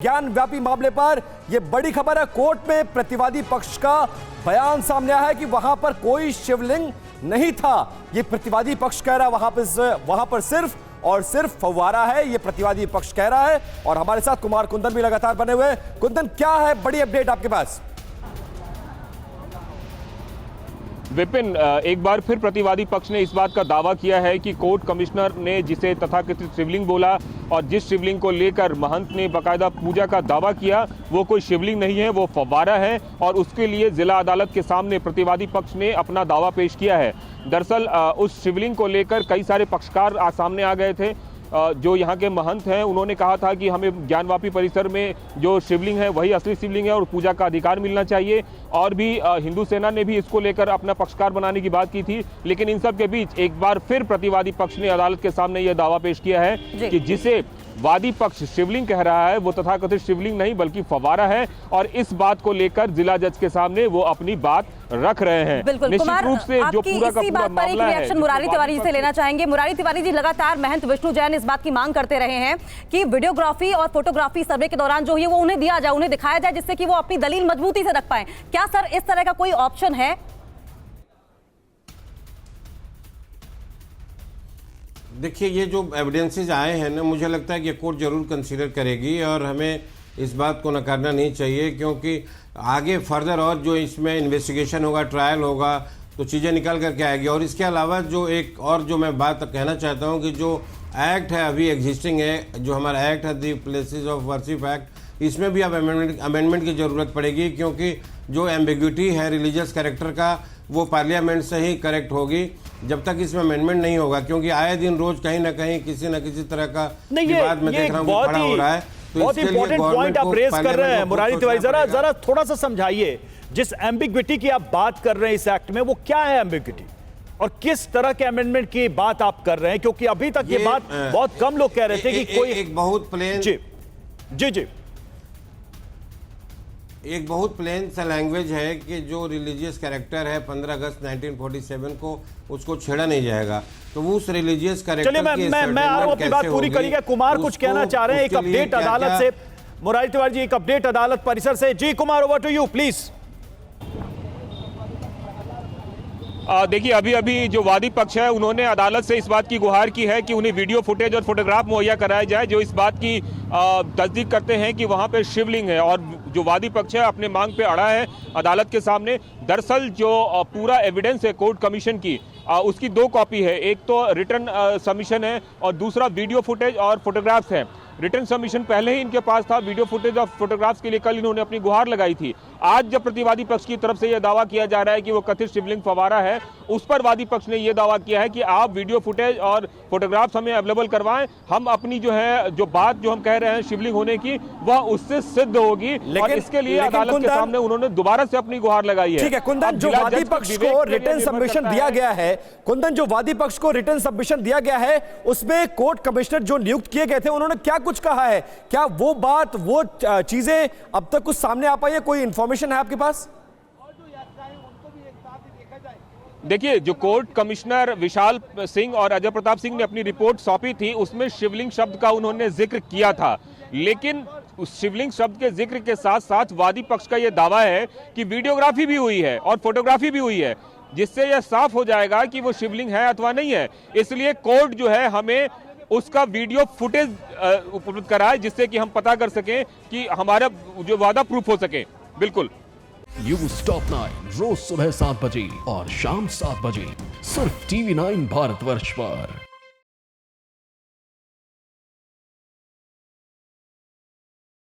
ज्ञान व्यापी मामले पर यह बड़ी खबर है। कोर्ट में प्रतिवादी पक्ष का बयान सामने आया है कि वहां पर कोई शिवलिंग नहीं था। यह प्रतिवादी पक्ष कह रहा है वहां पर सिर्फ और सिर्फ फव्वारा है। यह प्रतिवादी पक्ष कह रहा है और हमारे साथ कुमार कुंदन भी लगातार बने हुए हैं। कुंदन, क्या है बड़ी अपडेट आपके पास? विपिन, एक बार फिर प्रतिवादी पक्ष ने इस बात का दावा किया है कि कोर्ट कमिश्नर ने जिसे तथाकथित शिवलिंग बोला और जिस शिवलिंग को लेकर महंत ने बाकायदा पूजा का दावा किया वो कोई शिवलिंग नहीं है, वो फव्वारा है। और उसके लिए जिला अदालत के सामने प्रतिवादी पक्ष ने अपना दावा पेश किया है। दरअसल उस शिवलिंग को लेकर कई सारे पक्षकार सामने आ गए थे। जो यहाँ के महंत हैं उन्होंने कहा था कि हमें ज्ञानवापी परिसर में जो शिवलिंग है वही असली शिवलिंग है और पूजा का अधिकार मिलना चाहिए। और भी हिंदू सेना ने भी इसको लेकर अपना पक्षकार बनाने की बात की थी। लेकिन इन सब के बीच एक बार फिर प्रतिवादी पक्ष ने अदालत के सामने यह दावा पेश किया है कि जिसे वादी पक्ष शिवलिंग कह रहा है वो तथाकथित शिवलिंग नहीं बल्कि फव्वारा है। और इस बात को लेकर जिला जज के सामने वो अपनी बात रख रहे हैं। बिल्कुल कुमार, रूप से जो पूरा का इसी पूरा बात पर एक रिएक्शन मुरारी तिवारी जी से लेना चाहेंगे। मुरारी तिवारी जी, लगातार महंत विष्णु जैन इस बात की मांग करते रहे हैं कि वीडियोग्राफी और फोटोग्राफी सर्वे के दौरान जो है वो उन्हें दिया जाए, उन्हें दिखाया जाए, जिससे कि वो अपनी दलील मजबूती से रख पाए। क्या सर इस तरह का कोई ऑप्शन है? देखिए, ये जो एविडेंसेस आए हैं ना, मुझे लगता है कि कोर्ट जरूर कंसीडर करेगी और हमें इस बात को नकारना नहीं चाहिए, क्योंकि आगे फर्दर और जो इसमें इन्वेस्टिगेशन होगा, ट्रायल होगा, तो चीज़ें निकल करके आएगी। और इसके अलावा जो एक और जो मैं बात कहना चाहता हूँ कि जो एक्ट है अभी एग्जिस्टिंग है, जो हमारा एक्ट है दी प्लेसेस ऑफ वर्शिप एक्ट, इसमें भी अब अमेंडमेंट की ज़रूरत पड़ेगी, क्योंकि जो एम्बिग्विटी है रिलीजियस कैरेक्टर का वो पार्लियामेंट से ही करेक्ट होगी। जब तक इसमें अमेंडमेंट नहीं होगा, क्योंकि आए दिन रोज कहीं ना कहीं किसी न किसी तरह का विवाद में देख रहा हूँ खड़ा हो रहा है। तो बहुत इंपॉर्टेंट पॉइंट आप रेज कर रहे हैं मुरारी तिवारी, जरा थोड़ा सा समझाइए। जिस एम्बिग्विटी की आप बात कर रहे हैं इस एक्ट में, वो क्या है एम्बिग्विटी और किस तरह के अमेंडमेंट की बात आप कर रहे हैं? क्योंकि अभी तक ये बात बहुत कम लोग कह रहे थे कि कोई एक बहुत प्लेन जी एक बहुत प्लेन सा लैंग्वेज है कि जो रिलीजियस कैरेक्टर है 15 अगस्त 1947 को उसको छेड़ा नहीं जाएगा। तो वो उस रिलीजियस कैरेक्टर चलिए मैं आ रहा हूं, अपनी बात पूरी करिएगा। कुमार कुछ कहना चाह रहे हैं एक अपडेट अदालत से। मुरारी तिवारी जी, एक अपडेट अदालत परिसर से। जी Kumar, over to you please. देखिए, अभी जो वादी पक्ष है उन्होंने अदालत से इस बात की गुहार की है कि उन्हें वीडियो फुटेज और फोटोग्राफ मुहैया कराया जाए जो इस बात की तस्दीक करते हैं कि वहां पे शिवलिंग है। और जो वादी पक्ष है अपने मांग पे अड़ा है अदालत के सामने। दरअसल जो पूरा एविडेंस है कोर्ट कमीशन की, उसकी दो कॉपी है। एक तो रिटर्न सबमिशन है और दूसरा वीडियो फुटेज और फोटोग्राफ्स है। रिटर्न सबमिशन पहले ही इनके पास था, वीडियो फुटेज और फोटोग्राफ्स के लिए कल इन्होंने अपनी गुहार लगाई थी। आज जब प्रतिवादी पक्ष की तरफ से यह दावा किया जा रहा है कि वो कथित शिवलिंग फव्वारा है, उस पर वादी पक्ष ने यह दावा किया है कि आप वीडियो फुटेज और फोटोग्राफ्स हमें अवेलेबल करवाएं, हम अपनी जो बात जो हम कह रहे हैं शिवलिंग होने की वह उससे सिद्ध होगी। और इसके लिए अदालत के सामने उन्होंने दोबारा से अपनी गुहार लगाई है। ठीक है कुंदन, जो वादी पक्ष को रिटर्न सबमिशन दिया गया है, कुंदन जो वादी पक्ष को रिटर्न सबमिशन दिया गया है उसमें कोर्ट कमिश्नर जो नियुक्त किए गए थे उन्होंने क्या कुछ कहा है? क्या वो बात, वो चीजें अब तक कुछ सामने आ पाई है? कोई इंफॉर्मेशन है आपके पास? देखिए, जो कोर्ट कमिश्नर विशाल सिंह और अजय प्रताप सिंह ने अपनी रिपोर्ट सौंपी थी उसमें शिवलिंग शब्द का उन्होंने जिक्र किया था। लेकिन उस शिवलिंग शब्द के जिक्र के साथ साथ वादी पक्ष का यह दावा है कि वीडियोग्राफी भी हुई है और फोटोग्राफी भी हुई है, जिससे यह साफ हो जाएगा कि वो शिवलिंग है अथवा नहीं है। इसलिए कोर्ट जो है हमें उसका वीडियो फुटेज उपलब्ध कराए जिससे कि हम पता कर सकें कि हमारा जो वादा प्रूफ हो सके। बिल्कुल। न्यूज़ टॉप 9 रोज सुबह 7 बजे और शाम 7 बजे सिर्फ TV9 भारतवर्ष पर।